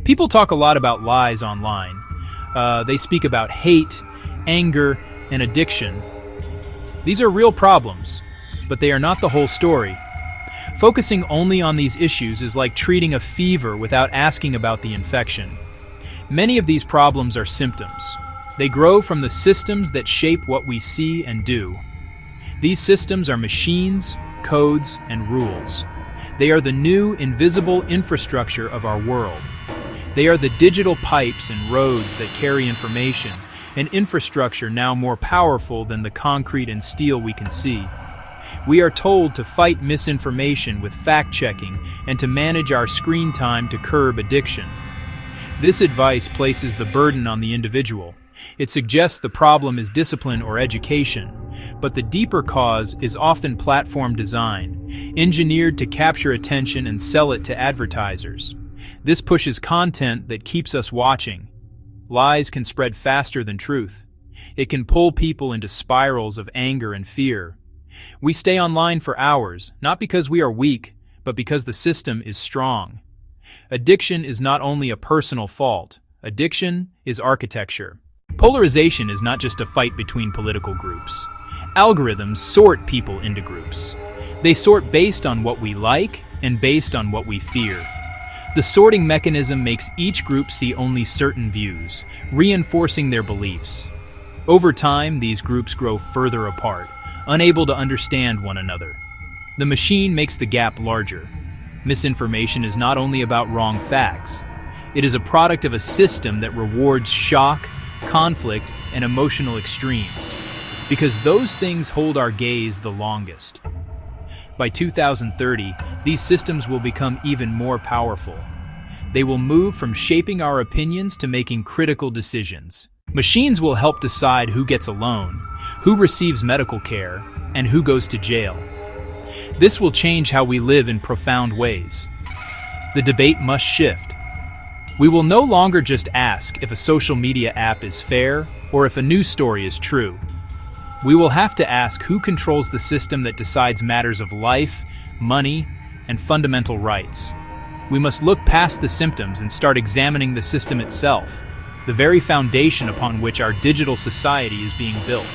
People talk a lot about lies online. They speak about hate, anger, and addiction. These are real problems, but they are not the whole story. Focusing only on these issues is like treating a fever without asking about the infection. Many of these problems are symptoms. They grow from the systems that shape what we see and do. These systems are machines, codes, and rules. They are the new, invisible infrastructure of our world. They are the digital pipes and roads that carry information, an infrastructure now more powerful than the concrete and steel we can see. We are told to fight misinformation with fact-checking and to manage our screen time to curb addiction. This advice places the burden on the individual. It suggests the problem is discipline or education, but the deeper cause is often platform design, engineered to capture attention and sell it to advertisers. This pushes content that keeps us watching. Lies can spread faster than truth. It can pull people into spirals of anger and fear. We stay online for hours, not because we are weak, but because the system is strong. Addiction is not only a personal fault. Addiction is architecture. Polarization is not just a fight between political groups. Algorithms sort people into groups. They sort based on what we like and based on what we fear. The sorting mechanism makes each group see only certain views, reinforcing their beliefs. Over time, these groups grow further apart, unable to understand one another. The machine makes the gap larger. Misinformation is not only about wrong facts. It is a product of a system that rewards shock, conflict, and emotional extremes, because those things hold our gaze the longest. By 2030, these systems will become even more powerful. They will move from shaping our opinions to making critical decisions. Machines will help decide who gets a loan, who receives medical care, and who goes to jail. This will change how we live in profound ways. The debate must shift. We will no longer just ask if a social media app is fair or if a news story is true. We will have to ask who controls the system that decides matters of life, money, and fundamental rights. We must look past the symptoms and start examining the system itself, the very foundation upon which our digital society is being built.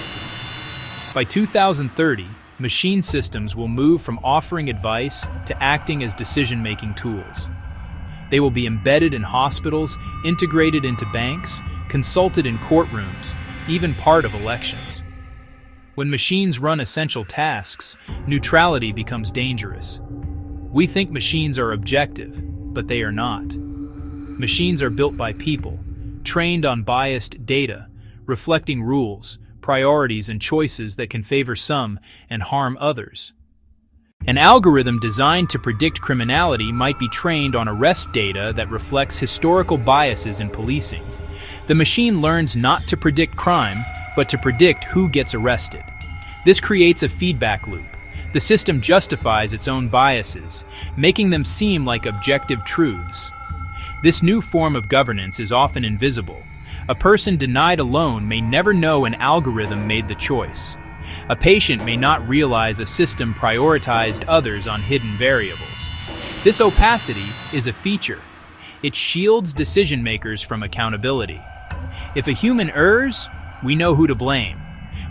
By 2030, machine systems will move from offering advice to acting as decision-making tools. They will be embedded in hospitals, integrated into banks, consulted in courtrooms, even part of elections. When machines run essential tasks, neutrality becomes dangerous. We think machines are objective, but they are not. Machines are built by people, trained on biased data, reflecting rules, priorities, and choices that can favor some and harm others. An algorithm designed to predict criminality might be trained on arrest data that reflects historical biases in policing. The machine learns not to predict crime, but to predict who gets arrested. This creates a feedback loop. The system justifies its own biases, making them seem like objective truths. This new form of governance is often invisible. A person denied a loan may never know an algorithm made the choice. A patient may not realize a system prioritized others on hidden variables. This opacity is a feature. It shields decision makers from accountability. If a human errs, we know who to blame.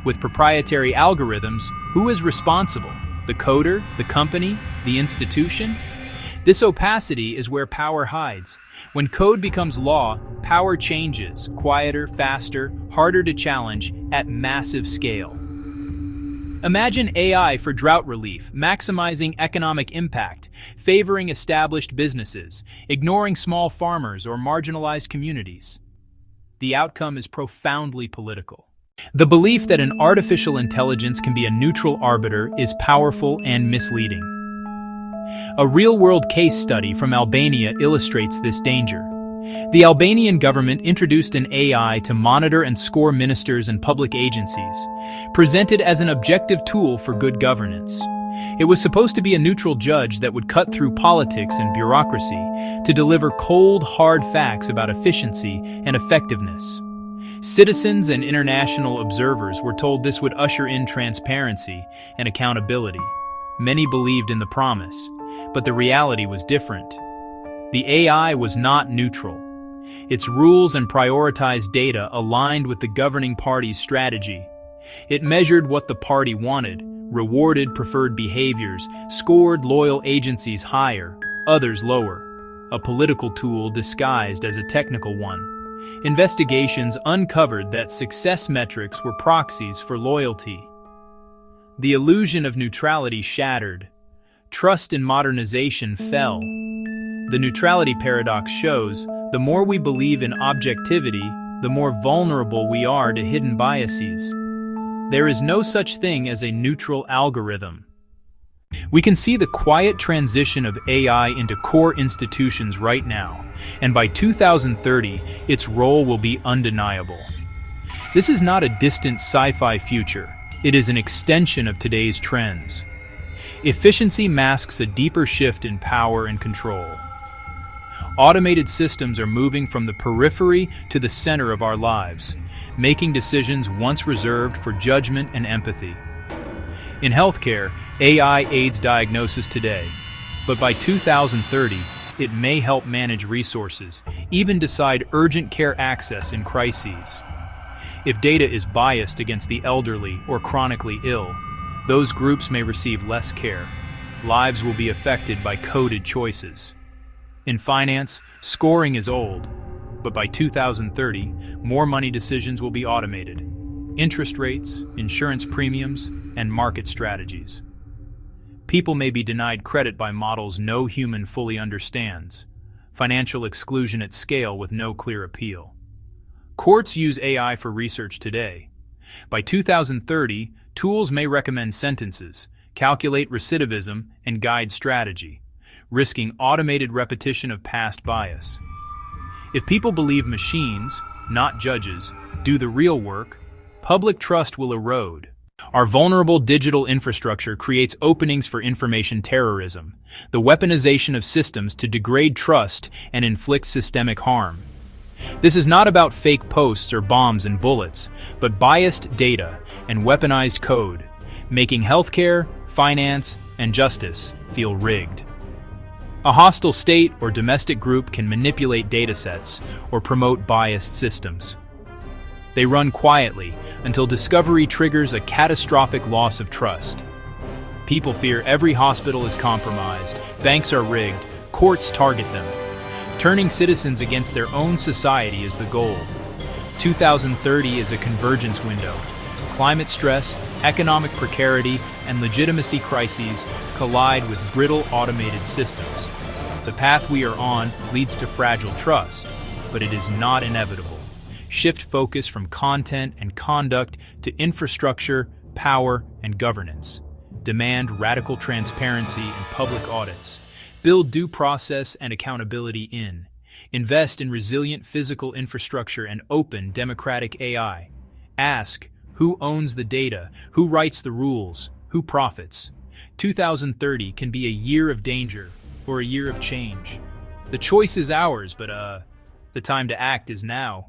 With proprietary algorithms, who is responsible? The coder, the company, the institution? This opacity is where power hides. When code becomes law, power changes, quieter, faster, harder to challenge, at massive scale. Imagine AI for drought relief, maximizing economic impact, favoring established businesses, ignoring small farmers or marginalized communities. The outcome is profoundly political. The belief that an artificial intelligence can be a neutral arbiter is powerful and misleading. A real-world case study from Albania illustrates this danger. The Albanian government introduced an AI to monitor and score ministers and public agencies, presented as an objective tool for good governance. It was supposed to be a neutral judge that would cut through politics and bureaucracy to deliver cold, hard facts about efficiency and effectiveness. Citizens and international observers were told this would usher in transparency and accountability. Many believed in the promise, but the reality was different. The AI was not neutral. Its rules and prioritized data aligned with the governing party's strategy. It measured what the party wanted, rewarded preferred behaviors, scored loyal agencies higher, others lower. A political tool disguised as a technical one. Investigations uncovered that success metrics were proxies for loyalty. The illusion of neutrality shattered. Trust in modernization fell. The neutrality paradox shows the more we believe in objectivity, the more vulnerable we are to hidden biases. There is no such thing as a neutral algorithm. We can see the quiet transition of AI into core institutions right now, and by 2030, its role will be undeniable. This is not a distant sci-fi future. It is an extension of today's trends. Efficiency masks a deeper shift in power and control. Automated systems are moving from the periphery to the center of our lives, making decisions once reserved for judgment and empathy. In healthcare, AI aids diagnosis today, but by 2030, it may help manage resources, even decide urgent care access in crises. If data is biased against the elderly or chronically ill, those groups may receive less care. Lives will be affected by coded choices. In finance, scoring is old, but by 2030, more money decisions will be automated. Interest rates, insurance premiums, and market strategies. People may be denied credit by models no human fully understands. Financial exclusion at scale with no clear appeal. Courts use AI for research today. By 2030, tools may recommend sentences, calculate recidivism, and guide strategy, risking automated repetition of past bias. If people believe machines, not judges, do the real work, public trust will erode. Our vulnerable digital infrastructure creates openings for information terrorism, the weaponization of systems to degrade trust and inflict systemic harm. This is not about fake posts or bombs and bullets, but biased data and weaponized code, making healthcare, finance, and justice feel rigged. A hostile state or domestic group can manipulate datasets or promote biased systems. They run quietly until discovery triggers a catastrophic loss of trust. People fear every hospital is compromised, banks are rigged, courts target them. Turning citizens against their own society is the goal. 2030 is a convergence window. Climate stress, economic precarity, and legitimacy crises collide with brittle automated systems. The path we are on leads to fragile trust, but it is not inevitable. Shift focus from content and conduct to infrastructure, power, and governance. Demand radical transparency and public audits. Build due process and accountability in. Invest in resilient physical infrastructure and open democratic AI. Ask, who owns the data? Who writes the rules? Who profits? 2030 can be a year of danger or a year of change. The choice is ours, but the time to act is now.